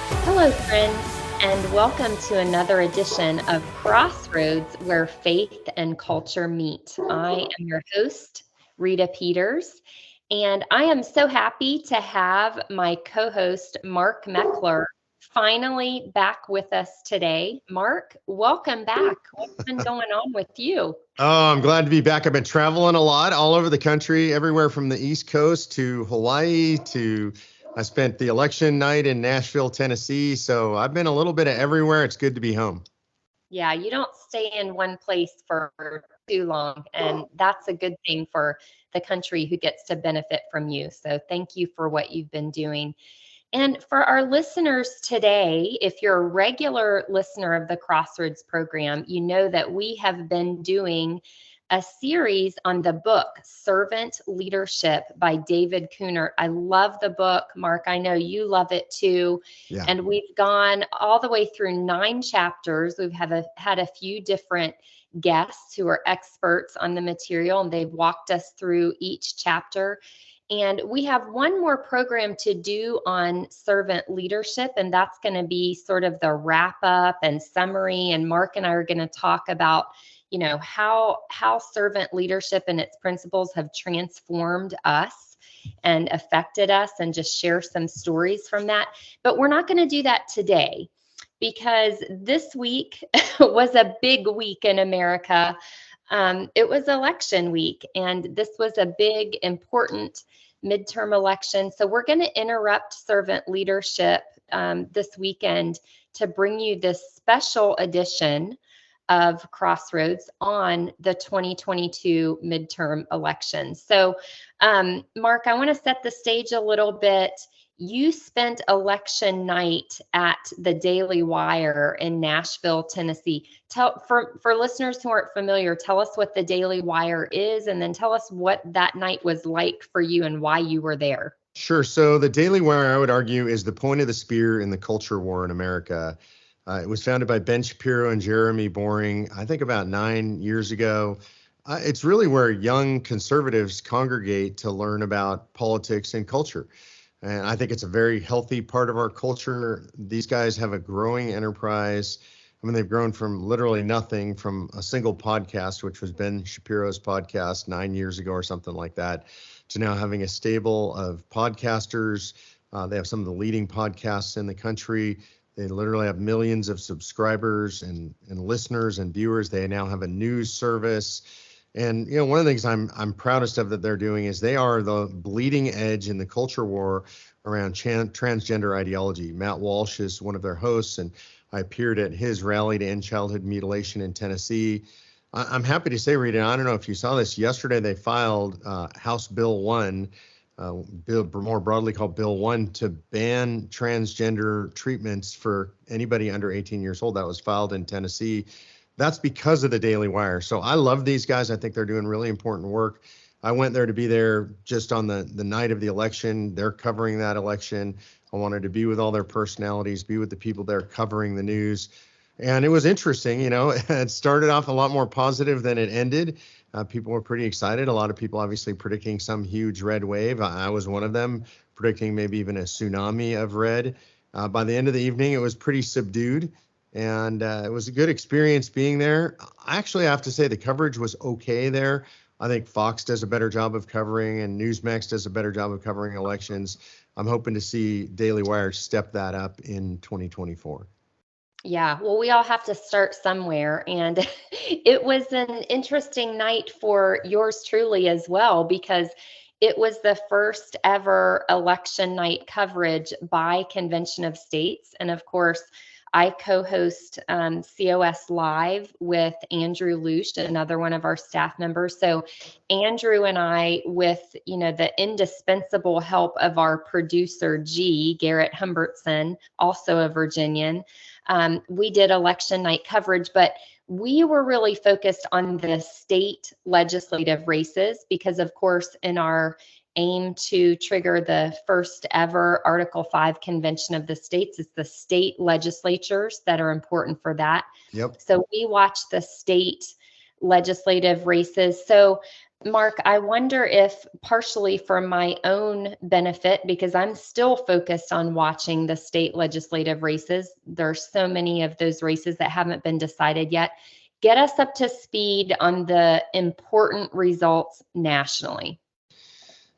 Hello, friends, and welcome to another edition of Crossroads, where faith and culture meet. I am your host, Rita Peters, and I am so happy to have my co host, Mark Meckler, finally back with us today. Mark, welcome back. What's been going on with you? Oh, I'm glad to be back. I've been traveling a lot all over the country, everywhere from the East Coast to Hawaii to I spent the election night in Nashville, Tennessee. So I've been a little bit of everywhere. It's good to be home. Yeah, you don't stay in one place for too long, and that's a good thing for the country who gets to benefit from you. So thank you for what you've been doing. And for our listeners today, if you're a regular listener of the Crossroads program, you know that we have been doing a series on the book Servant Leadership by David Kunert. I love the book. Mark, I know you love it too. Yeah. And we've gone all the way through 9 chapters. We've had a few different guests who are experts on the material, and they've walked us through each chapter. And we have one more program to do on servant leadership, and that's going to be sort of the wrap up and summary. And Mark and I are going to talk about, how servant leadership and its principles have transformed us and affected us, and just share some stories from that. But we're not going to do that today, because this week was a big week in America. It was election week, and this was a big, important midterm election. So we're going to interrupt servant leadership this weekend to bring you this special edition of Crossroads on the 2022 midterm elections. So, Mark, I want to set the stage a little bit. You spent election night at the Daily Wire in Nashville, Tennessee. For listeners who aren't familiar, tell us what the Daily Wire is, and then tell us what that night was like for you and why you were there. Sure. So the Daily Wire, I would argue, is the point of the spear in the culture war in America. It was founded by Ben Shapiro and Jeremy Boring, I think about 9 years ago. It's really where young conservatives congregate to learn about politics and culture. And I think it's a very healthy part of our culture. These guys have a growing enterprise. I mean, they've grown from literally nothing, from a single podcast, which was Ben Shapiro's podcast 9 years ago or something like that, to now having a stable of podcasters. They have some of the leading podcasts in the country. They literally have millions of subscribers and listeners and viewers. They now have a news service. And one of the things I'm proudest of that they're doing is they are the bleeding edge in the culture war around transgender ideology. Matt Walsh is one of their hosts, and I appeared at his rally to end childhood mutilation in Tennessee. I'm happy to say, Rita, I don't know if you saw this, yesterday they filed House Bill 1, bill more broadly called Bill 1, to ban transgender treatments for anybody under 18 years old. That was filed in Tennessee. That's because of the Daily Wire. So I love these guys. I think they're doing really important work. I went there to be there just on the night of the election. They're covering that election. I wanted to be with all their personalities, be with the people there covering the news. And it was interesting, it started off a lot more positive than it ended. People were pretty excited. A lot of people obviously predicting some huge red wave. I was one of them, predicting maybe even a tsunami of red. By the end of the evening, it was pretty subdued. And it was a good experience being there. I actually have to say the coverage was okay there. I think Fox does a better job of covering, and Newsmax does a better job of covering elections. I'm hoping to see Daily Wire step that up in 2024. Yeah, well, we all have to start somewhere. And it was an interesting night for yours truly as well, because it was the first ever election night coverage by Convention of States. And of course, I co-host COS Live with Andrew Luce, another one of our staff members. So Andrew and I, with the indispensable help of our producer Garrett Humbertson, also a Virginian, we did election night coverage, but we were really focused on the state legislative races because, of course, in our aim to trigger the first ever Article 5 convention of the states, it's the state legislatures that are important for that. Yep. So we watched the state legislative races. So Mark, I wonder if partially for my own benefit, because I'm still focused on watching the state legislative races. There's so many of those races that haven't been decided yet. Get us up to speed on the important results nationally.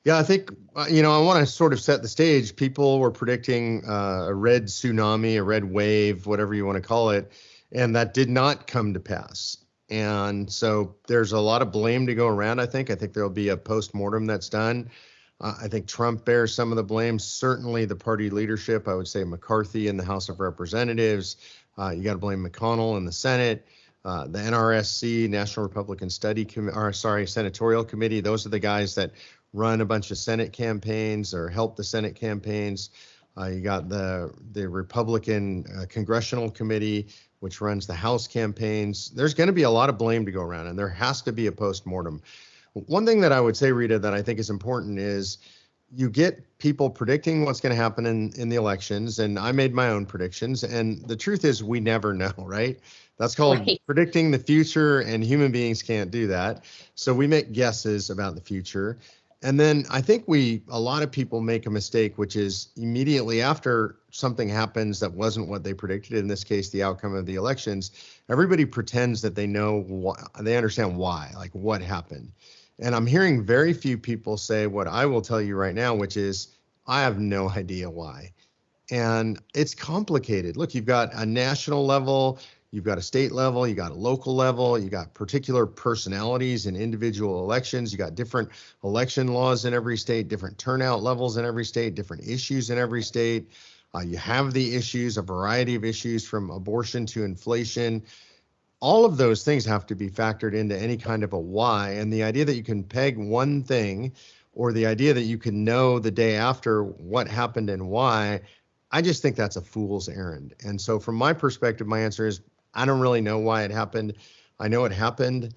Yeah, I think, I want to sort of set the stage. People were predicting a red tsunami, a red wave, whatever you want to call it, and that did not come to pass. And so there's a lot of blame to go around, I think. I think there'll be a post-mortem that's done. I think Trump bears some of the blame, certainly the party leadership. I would say McCarthy in the House of Representatives. You got to blame McConnell in the Senate. The NRSC, National Republican Senatorial Committee. Those are the guys that run a bunch of Senate campaigns or help the Senate campaigns. You got the Republican Congressional Committee, which runs the House campaigns. There's going to be a lot of blame to go around, and there has to be a postmortem. One thing that I would say, Rita, that I think is important is you get people predicting what's going to happen in the elections, and I made my own predictions, and the truth is we never know, right? That's called predicting the future, and human beings can't do that. So we make guesses about the future. And then I think a lot of people make a mistake, which is immediately after something happens that wasn't what they predicted, in this case, the outcome of the elections, everybody pretends that they know they understand why, like what happened. And I'm hearing very few people say what I will tell you right now, which is, I have no idea why. And it's complicated. Look, you've got a national level, you've got a state level, you got a local level, you got particular personalities in individual elections, you got different election laws in every state, different turnout levels in every state, different issues in every state. You have the issues, a variety of issues from abortion to inflation. All of those things have to be factored into any kind of a why. And the idea that you can peg one thing, or the idea that you can know the day after what happened and why, I just think that's a fool's errand. And so from my perspective, my answer is, I don't really know why it happened. I know it happened,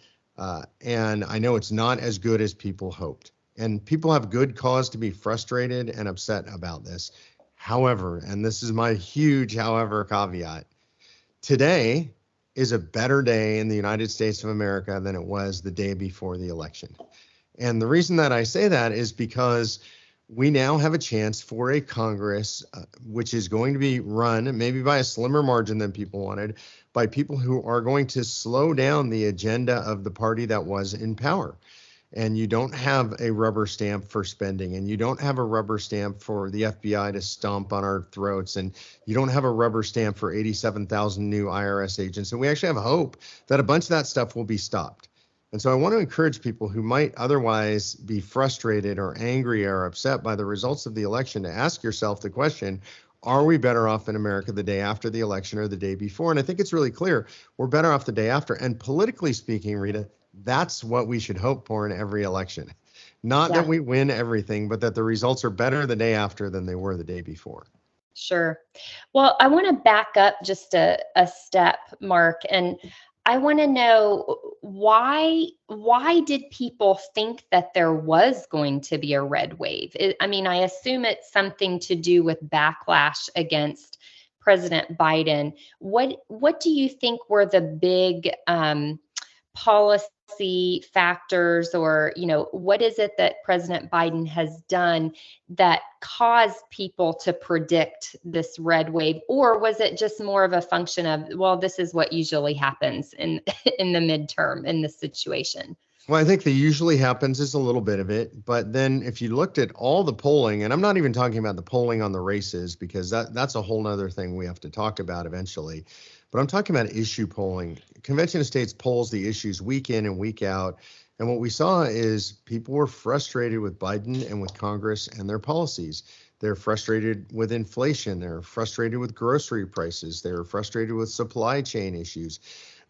and I know it's not as good as people hoped. And people have good cause to be frustrated and upset about this. However, and this is my huge however caveat, today is a better day in the United States of America than it was the day before the election. And the reason that I say that is because we now have a chance for a Congress, which is going to be run maybe by a slimmer margin than people wanted, by people who are going to slow down the agenda of the party that was in power. And you don't have a rubber stamp for spending, and you don't have a rubber stamp for the FBI to stomp on our throats, and you don't have a rubber stamp for 87,000 new IRS agents. And we actually have hope that a bunch of that stuff will be stopped. And so I want to encourage people who might otherwise be frustrated or angry or upset by the results of the election to ask yourself the question, are we better off in America the day after the election or the day before? And I think it's really clear we're better off the day after. And politically speaking, Rita, that's what we should hope for in every election. Not that we win everything, but that the results are better the day after than they were the day before. Sure. Well, I want to back up just a step, Mark, and I want to know why did people think that there was going to be a red wave? I assume it's something to do with backlash against President Biden. What do you think were the big policy factors, or what is it that President Biden has done that caused people to predict this red wave? Or was it just more of a function of, well, this is what usually happens in the midterm in this situation? Well, I think the usually happens is a little bit of it, but then if you looked at all the polling, and I'm not even talking about the polling on the races, because that's a whole nother thing we have to talk about eventually. But I'm talking about issue polling. Convention of States polls the issues week in and week out. And what we saw is people were frustrated with Biden and with Congress and their policies. They're frustrated with inflation. They're frustrated with grocery prices. They're frustrated with supply chain issues.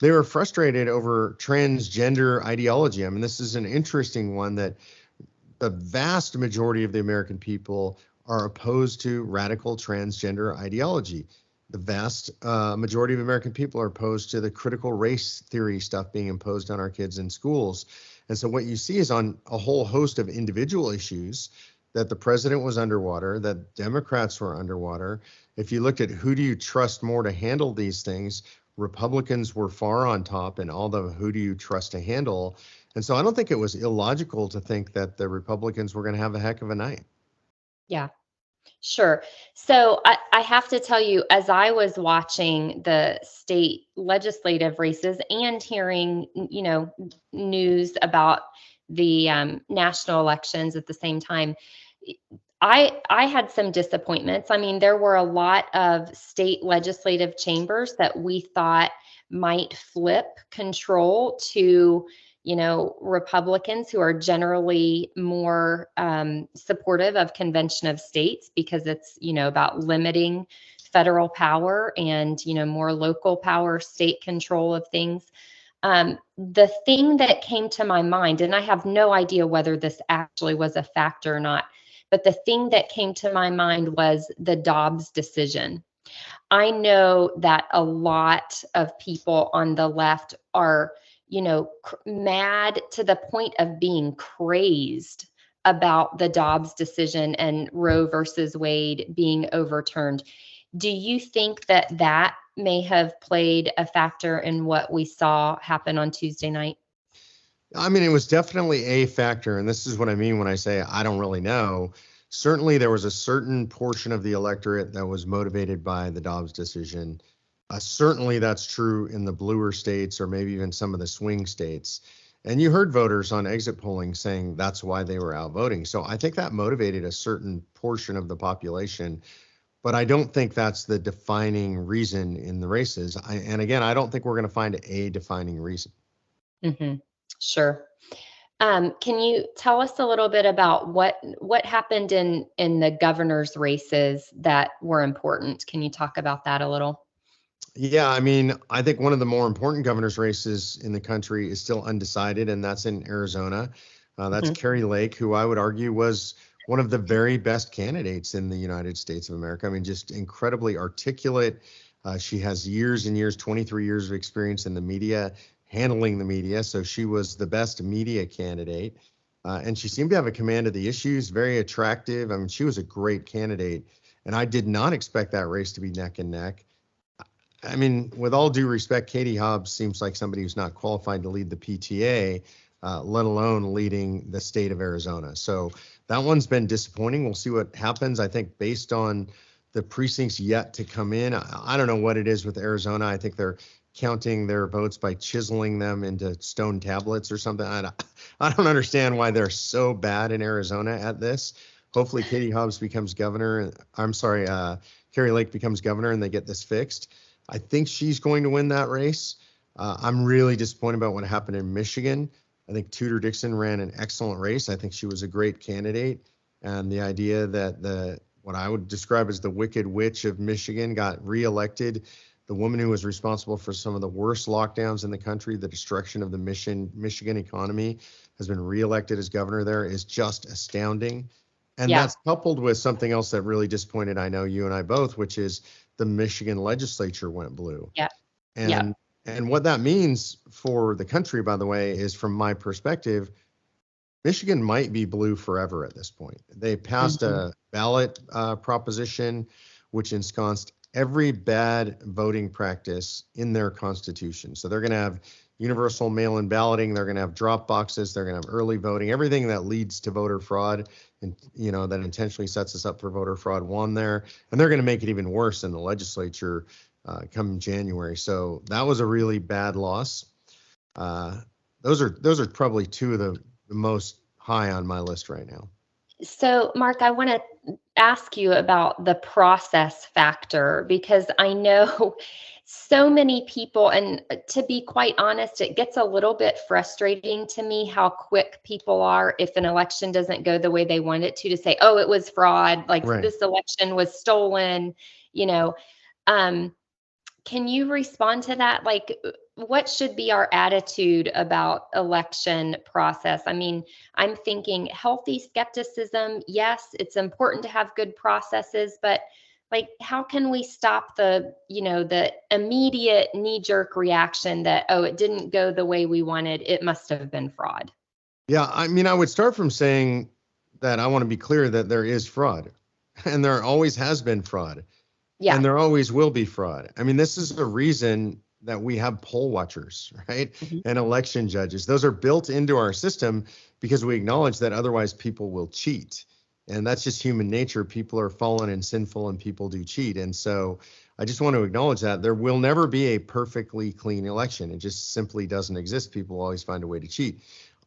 They were frustrated over transgender ideology. I mean, this is an interesting one, that the vast majority of the American people are opposed to radical transgender ideology. The vast majority of American people are opposed to the critical race theory stuff being imposed on our kids in schools. And so what you see is on a whole host of individual issues that the president was underwater, that Democrats were underwater. If you looked at who do you trust more to handle these things, Republicans were far on top in all the who do you trust to handle. And so I don't think it was illogical to think that the Republicans were going to have a heck of a night. Yeah. Sure. So I have to tell you, as I was watching the state legislative races and hearing, news about the national elections at the same time, I had some disappointments. I mean, there were a lot of state legislative chambers that we thought might flip control to, Republicans who are generally more supportive of convention of states because it's, about limiting federal power and, more local power, state control of things. The thing that came to my mind, and I have no idea whether this actually was a factor or not, but the thing that came to my mind was the Dobbs decision. I know that a lot of people on the left are, mad to the point of being crazed about the Dobbs decision and Roe versus Wade being overturned. Do you think that that may have played a factor in what we saw happen on Tuesday night? I mean, it was definitely a factor. And this is what I mean when I say I don't really know. Certainly, there was a certain portion of the electorate that was motivated by the Dobbs decision. Certainly, that's true in the bluer states or maybe even some of the swing states. And you heard voters on exit polling saying that's why they were out voting. So I think that motivated a certain portion of the population. But I don't think that's the defining reason in the races. And again, I don't think we're going to find a defining reason. Mm-hmm. Sure. Can you tell us a little bit about what happened in the governor's races that were important? Can you talk about that a little? Yeah, I mean, I think one of the more important governor's races in the country is still undecided, and that's in Arizona. That's Kari Lake, who I would argue was one of the very best candidates in the United States of America. I mean, just incredibly articulate. She has years and years, 23 years of experience in the media, handling the media. So she was the best media candidate. And she seemed to have a command of the issues, very attractive. I mean, she was a great candidate. And I did not expect that race to be neck and neck. I mean, with all due respect, Katie Hobbs seems like somebody who's not qualified to lead the PTA, let alone leading the state of Arizona. So that one's been disappointing. We'll see what happens. I think based on the precincts yet to come in, I don't know what it is with Arizona. I think they're counting their votes by chiseling them into stone tablets or something. I don't understand why they're so bad in Arizona at this. Hopefully Katie Hobbs becomes governor. Kari Lake becomes governor and they get this fixed. I think she's going to win that race. I'm really disappointed about what happened in Michigan. I think Tudor Dixon ran an excellent race. I think she was a great candidate. And the idea that what I would describe as the wicked witch of Michigan got reelected, the woman who was responsible for some of the worst lockdowns in the country, the destruction of the Michigan economy, has been reelected as governor there, is just astounding. And that's coupled with something else that really disappointed, I know you and I both, which is the Michigan legislature went blue. Yeah. And what that means for the country, by the way, is from my perspective, Michigan might be blue forever at this point. They passed a ballot proposition which ensconced every bad voting practice in their constitution. So they're going to have universal mail-in balloting. They're going to have drop boxes. They're going to have early voting. Everything that leads to voter fraud and, that intentionally sets us up for voter fraud won there. And they're going to make it even worse in the legislature come January. So that was a really bad loss. Those are probably two of the most high on my list right now. So, Mark, I want to ask you about the process factor because I know so many people, and to be quite honest, it gets a little bit frustrating to me how quick people are if an election doesn't go the way they want it to say, oh, it was fraud, like Right. This election was stolen, Can you respond to that? Like, what should be our attitude about election process? I mean, I'm thinking healthy skepticism. Yes, it's important to have good processes, but like, how can we stop the immediate knee-jerk reaction that, oh, it didn't go the way we wanted, it must have been fraud? Yeah, I mean, I would start from saying that I want to be clear that there is fraud, and there always has been fraud. Yeah. And there always will be fraud. I mean, this is the reason that we have poll watchers, right? Mhm. And election judges. Those are built into our system because we acknowledge that otherwise people will cheat. And that's just human nature. People are fallen and sinful and people do cheat. And so I just want to acknowledge that there will never be a perfectly clean election. It just simply doesn't exist. People will always find a way to cheat.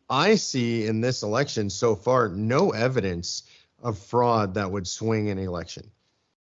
I see in this election so far no evidence of fraud that would swing an election.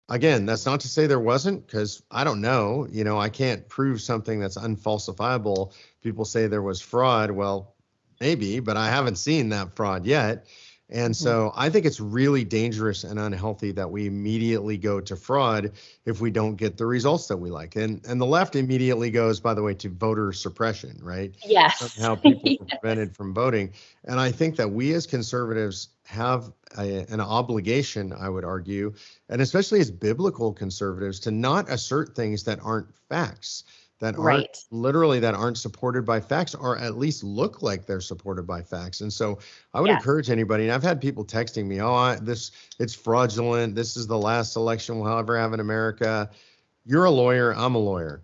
Again, that's not to say there wasn't, because I don't know. I can't prove something that's unfalsifiable. People say there was fraud. Well, maybe, but I haven't seen that fraud yet. And Mhm. so I think it's really dangerous and unhealthy that we immediately go to fraud if we don't get the results that we like. And the left immediately goes, by the way, to voter suppression, right? Yes. Somehow people were prevented from voting. And I think that we as conservatives have an obligation, I would argue, and especially as biblical conservatives, to not assert things that aren't facts, that Right. aren't supported by facts, or at least look like they're supported by facts. And so I would Yes. encourage anybody, and I've had people texting me, it's fraudulent. This is the last election we'll ever have in America. You're a lawyer, I'm a lawyer.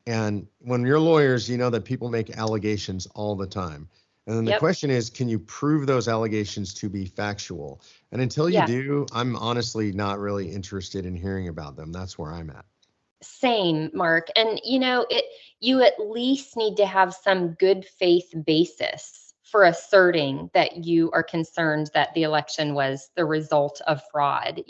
And when you're lawyers, you know that people make allegations all the time. And then the Yep. question is, can you prove those allegations to be factual? And until you Yeah. do, I'm honestly not really interested in hearing about them. That's where I'm at. Same, Mark. And you at least need to have some good faith basis for asserting that you are concerned that the election was the result of fraud.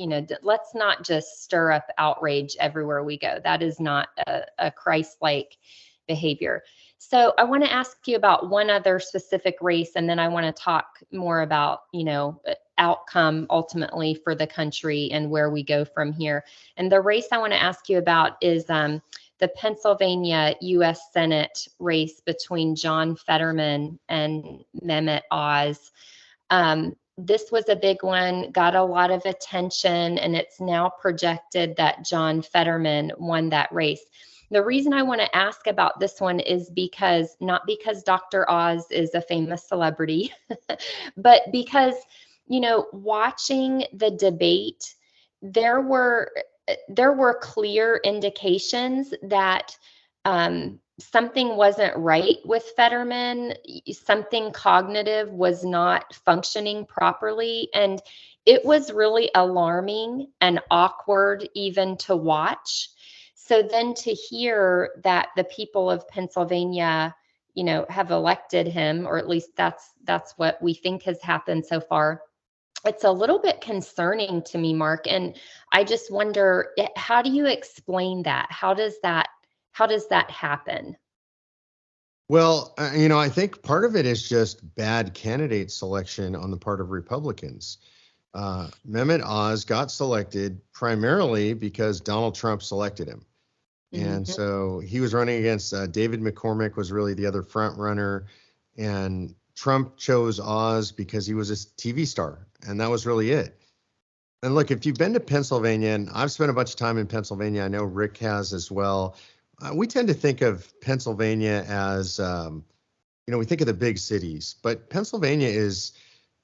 Let's not just stir up outrage everywhere we go. That is not a Christ-like behavior. So I want to ask you about one other specific race, and then I want to talk more about, outcome ultimately for the country and where we go from here. And the race I want to ask you about is the Pennsylvania U.S. Senate race between John Fetterman and Mehmet Oz. This was a big one, got a lot of attention, and it's now projected that John Fetterman won that race. The reason I want to ask about this one is not because Dr. Oz is a famous celebrity, but because, watching the debate, there were clear indications that something wasn't right with Fetterman. Something cognitive was not functioning properly. And it was really alarming and awkward even to watch. So then to hear that the people of Pennsylvania, have elected him, or at least that's what we think has happened so far. It's a little bit concerning to me, Mark. And I just wonder, how do you explain that? How does that happen? Well, I think part of it is just bad candidate selection on the part of Republicans. Mehmet Oz got selected primarily because Donald Trump selected him. And Mhm. so he was running against David McCormick was really the other front runner. And Trump chose Oz because he was a TV star. And that was really it. And look, if you've been to Pennsylvania, and I've spent a bunch of time in Pennsylvania, I know Rick has as well. We tend to think of Pennsylvania as, we think of the big cities, but Pennsylvania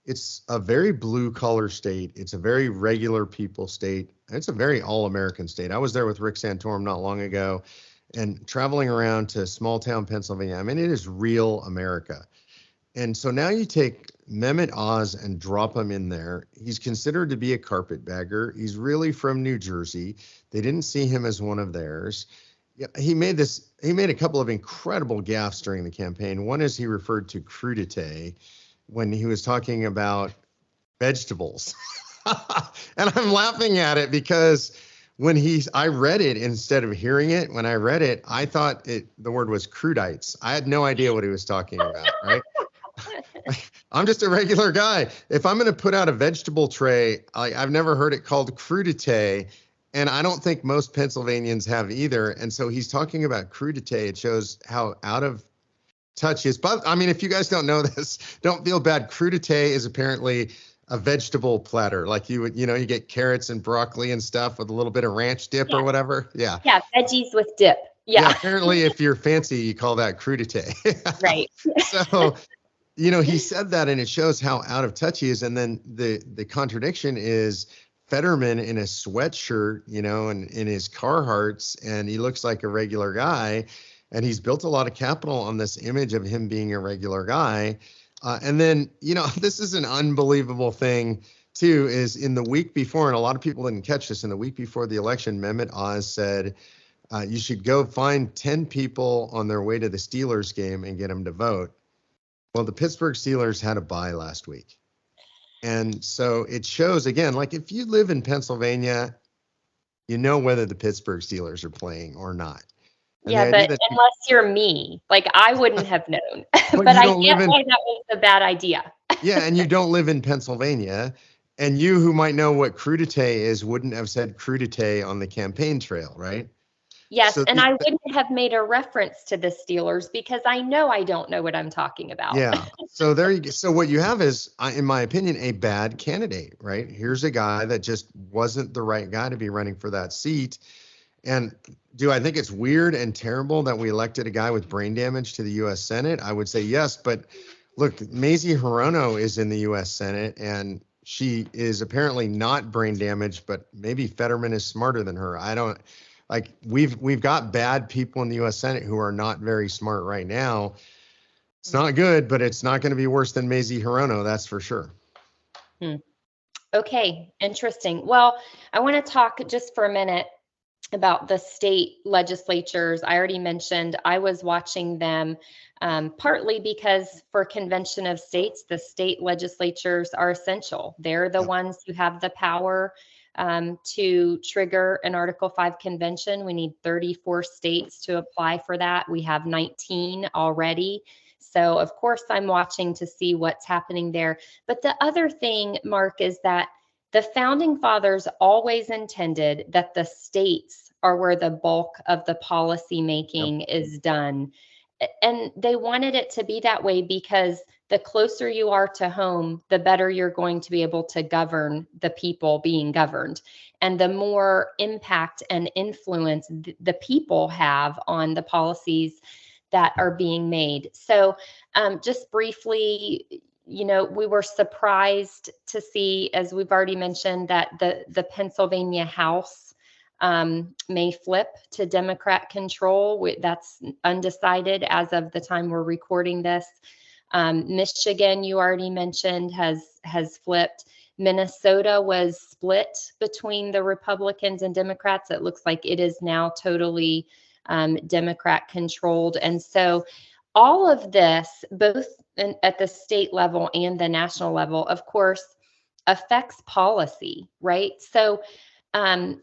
it's a very blue collar state. It's a very regular people state. It's a very all-American state. I was there with Rick Santorum not long ago and traveling around to small town Pennsylvania. I mean, it is real America. And so now you take Mehmet Oz and drop him in there. He's considered to be a carpetbagger. He's really from New Jersey. They didn't see him as one of theirs. Yeah, he made a couple of incredible gaffes during the campaign. One is he referred to crudité when he was talking about vegetables. And I'm laughing at it because I read it instead of hearing it. When I read it, I thought the word was crudites. I had no idea what he was talking about, right? I'm just a regular guy. If I'm going to put out a vegetable tray, I've never heard it called crudité. And I don't think most Pennsylvanians have either. And so he's talking about crudité. It shows how out of touch he is. But I mean, if you guys don't know this, don't feel bad. Crudité is apparently a vegetable platter. Like you get carrots and broccoli and stuff with a little bit of ranch dip or whatever. Yeah. Yeah, veggies with dip. Yeah. Apparently, if you're fancy, you call that crudité. Right. So, he said that, and it shows how out of touch he is. And then the contradiction is Fetterman in a sweatshirt, and in his Carhartts, and he looks like a regular guy. and he's built a lot of capital on this image of him being a regular guy. And then, this is an unbelievable thing too, is in the week before, and a lot of people didn't catch this, in the week before the election, Mehmet Oz said, you should go find 10 people on their way to the Steelers game and get them to vote. Well, the Pittsburgh Steelers had a bye last week. And so it shows, again, like if you live in Pennsylvania, you know whether the Pittsburgh Steelers are playing or not. And yeah, but unless you're me, like I wouldn't have known. But I get why that was a bad idea. Yeah, and you don't live in Pennsylvania. And you who might know what crudité is wouldn't have said crudité on the campaign trail, right? Yes, so and I wouldn't have made a reference to the Steelers because I know I don't know what I'm talking about. Yeah. So there you go. So what you have is, in my opinion, a bad candidate, right? Here's a guy that just wasn't the right guy to be running for that seat. And do I think it's weird and terrible that we elected a guy with brain damage to the U.S. Senate? I would say yes. But look, Mazie Hirono is in the U.S. Senate, and she is apparently not brain damaged, but maybe Fetterman is smarter than her. I don't. Like we've got bad people in the U.S. Senate who are not very smart right now. It's not good, but it's not going to be worse than Mazie Hirono, that's for sure. Okay, interesting. Well, I want to talk just for a minute about the state legislatures. I already mentioned I was watching them partly because for Convention of States, the state legislatures are essential. They're the ones who have the power to trigger an Article 5 convention. We need 34 states to apply for that. We have 19 already. So of course I'm watching to see what's happening there. But the other thing, Mark, is that the founding fathers always intended that the states are where the bulk of the policy making is done. And they wanted it to be that way because the closer you are to home, the better you're going to be able to govern the people being governed. And the more impact and influence the people have on the policies that are being made. So just briefly, we were surprised to see, as we've already mentioned, that the Pennsylvania House may flip to Democrat control. That's undecided as of the time we're recording this. Michigan, you already mentioned, has flipped. Minnesota was split between the Republicans and Democrats. It looks like it is now totally Democrat controlled. And so all of this, both at the state level and the national level, of course, affects policy, right? So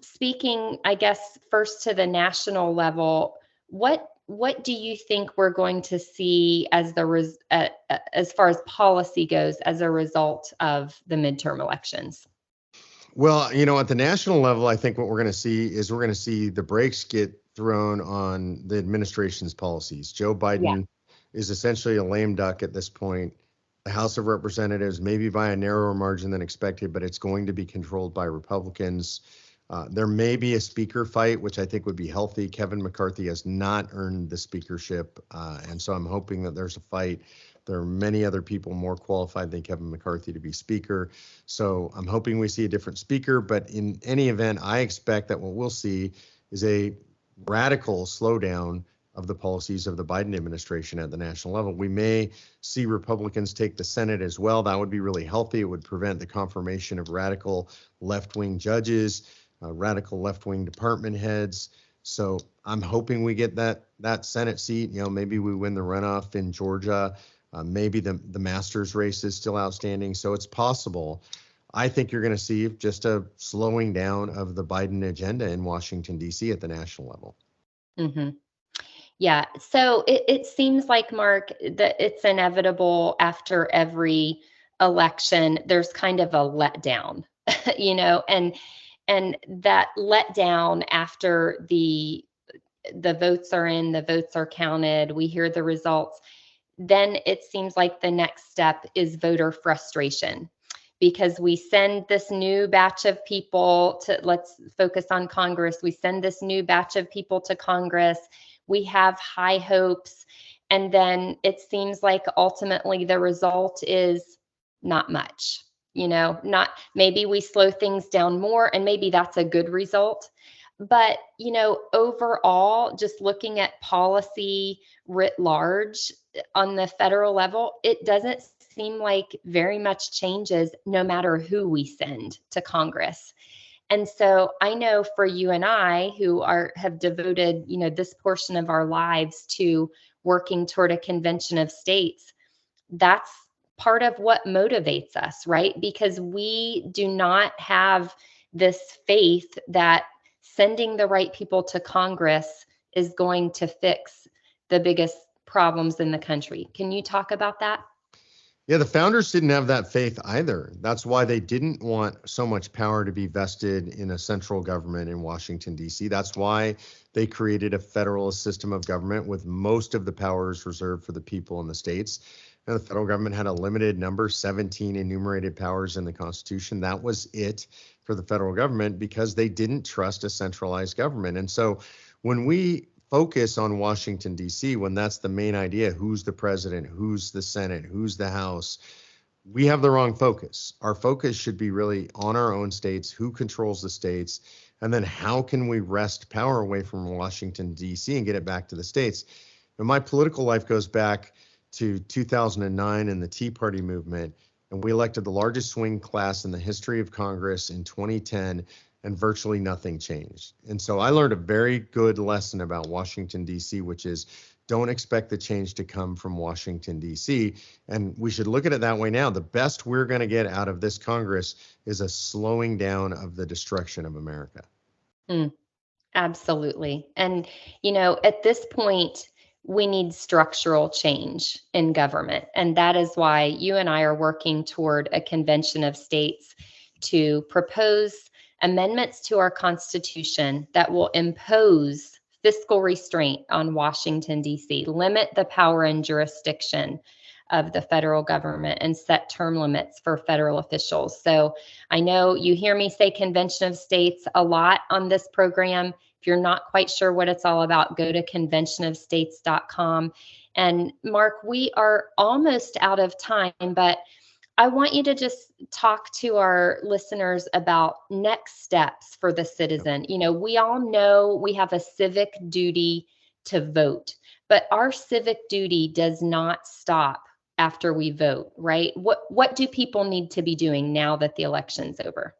speaking, I guess, first to the national level, what do you think we're going to see as as far as policy goes as a result of the midterm elections? Well, at the national level, I think what we're going to see is the brakes get thrown on the administration's policies. Joe Biden is essentially a lame duck at this point. The House of Representatives, maybe by a narrower margin than expected, but it's going to be controlled by Republicans. There may be a speaker fight, which I think would be healthy. Kevin McCarthy has not earned the speakership, and so I'm hoping that there's a fight. There are many other people more qualified than Kevin McCarthy to be speaker, so I'm hoping we see a different speaker. But in any event, I expect that what we'll see is a radical slowdown of the policies of the Biden administration at the national level. We may see Republicans take the Senate as well. That would be really healthy. It would prevent the confirmation of radical left-wing judges, radical left-wing department heads. So I'm hoping we get that Senate seat. Maybe we win the runoff in Georgia. Maybe the master's race is still outstanding. So it's possible. I think you're going to see just a slowing down of the Biden agenda in Washington, D.C. at the national level. Mm-hmm. Yeah. So it seems like, Mark, that it's inevitable after every election, there's kind of a letdown, and that letdown after the votes are in, the votes are counted, we hear the results, then it seems like the next step is voter frustration. Because we send this new batch of people to, let's focus on Congress, we send this new batch of people to Congress, we have high hopes, and then it seems like ultimately the result is not much, not, maybe we slow things down more, and maybe that's a good result. But, overall, just looking at policy writ large on the federal level, it doesn't seem like very much changes no matter who we send to Congress. And so I know for you and I who have devoted, this portion of our lives to working toward a convention of states, that's part of what motivates us, right? Because we do not have this faith that sending the right people to Congress is going to fix the biggest problems in the country. Can you talk about that? Yeah, the founders didn't have that faith either. That's why they didn't want so much power to be vested in a central government in Washington, D.C. That's why they created a federalist system of government with most of the powers reserved for the people in the states. And the federal government had a limited number, 17 enumerated powers in the Constitution. That was it for the federal government because they didn't trust a centralized government. And so when we focus on Washington, D.C., when that's the main idea, who's the president, who's the Senate, who's the House, we have the wrong focus. Our focus should be really on our own states, who controls the states, and then how can we wrest power away from Washington, D.C. and get it back to the states. And my political life goes back to 2009 and the Tea Party movement, and we elected the largest swing class in the history of Congress in 2010, and virtually nothing changed. And so I learned a very good lesson about Washington, D.C., which is don't expect the change to come from Washington, D.C. And we should look at it that way now. The best we're going to get out of this Congress is a slowing down of the destruction of America. Absolutely. And, at this point, we need structural change in government. And that is why you and I are working toward a convention of states to propose amendments to our Constitution that will impose fiscal restraint on Washington, D.C., limit the power and jurisdiction of the federal government, and set term limits for federal officials. So I know you hear me say Convention of States a lot on this program. If you're not quite sure what it's all about, go to conventionofstates.com. And Mark, we are almost out of time, but I want you to just talk to our listeners about next steps for the citizen. We all know we have a civic duty to vote, but our civic duty does not stop after we vote, right? What do people need to be doing now that the election's over?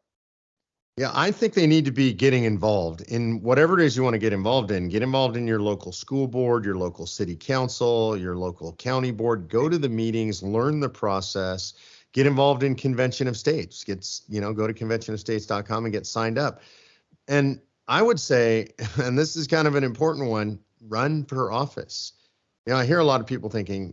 Yeah, I think they need to be getting involved in whatever it is you want to get involved in. Get involved in your local school board, your local city council, your local county board. Go to the meetings, learn the process. Get involved in Convention of States. Go to conventionofstates.com and get signed up. And I would say, and this is kind of an important one, run for office. I hear a lot of people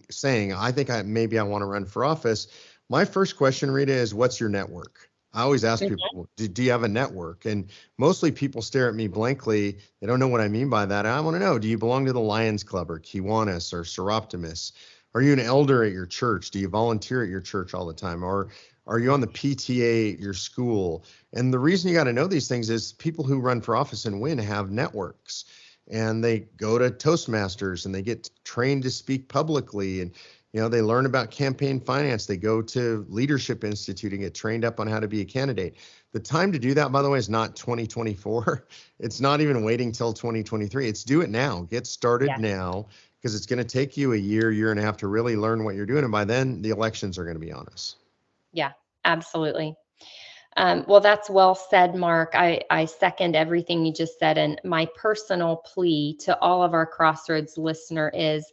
saying, I think maybe I want to run for office. My first question, Rita, is what's your network? I always ask people, do you have a network? And mostly people stare at me blankly. They don't know what I mean by that. I want to know, do you belong to the Lions Club or Kiwanis or Seroptimus? Are you an elder at your church? Do you volunteer at your church all the time? Or are you on the PTA at your school? And the reason you got to know these things is people who run for office and win have networks. And they go to Toastmasters and they get trained to speak publicly. And, they learn about campaign finance. They go to Leadership Institute and get trained up on how to be a candidate. The time to do that, by the way, is not 2024. It's not even waiting till 2023. It's do it now. Get started now, because it's going to take you a year and a half to really learn what you're doing. And by then, the elections are going to be on us. Yeah, absolutely. Well, that's well said, Mark. I second everything you just said. And my personal plea to all of our Crossroads listener is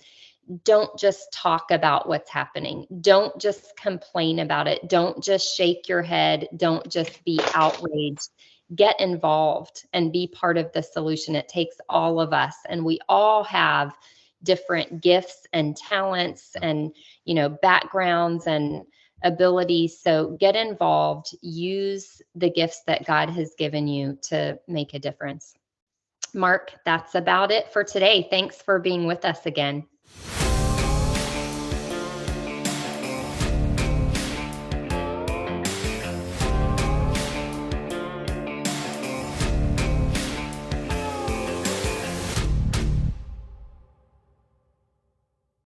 don't just talk about what's happening. Don't just complain about it. Don't just shake your head. Don't just be outraged. Get involved and be part of the solution. It takes all of us, and we all have different gifts and talents and, backgrounds and abilities. So get involved, use the gifts that God has given you to make a difference. Mark, that's about it for today. Thanks for being with us again.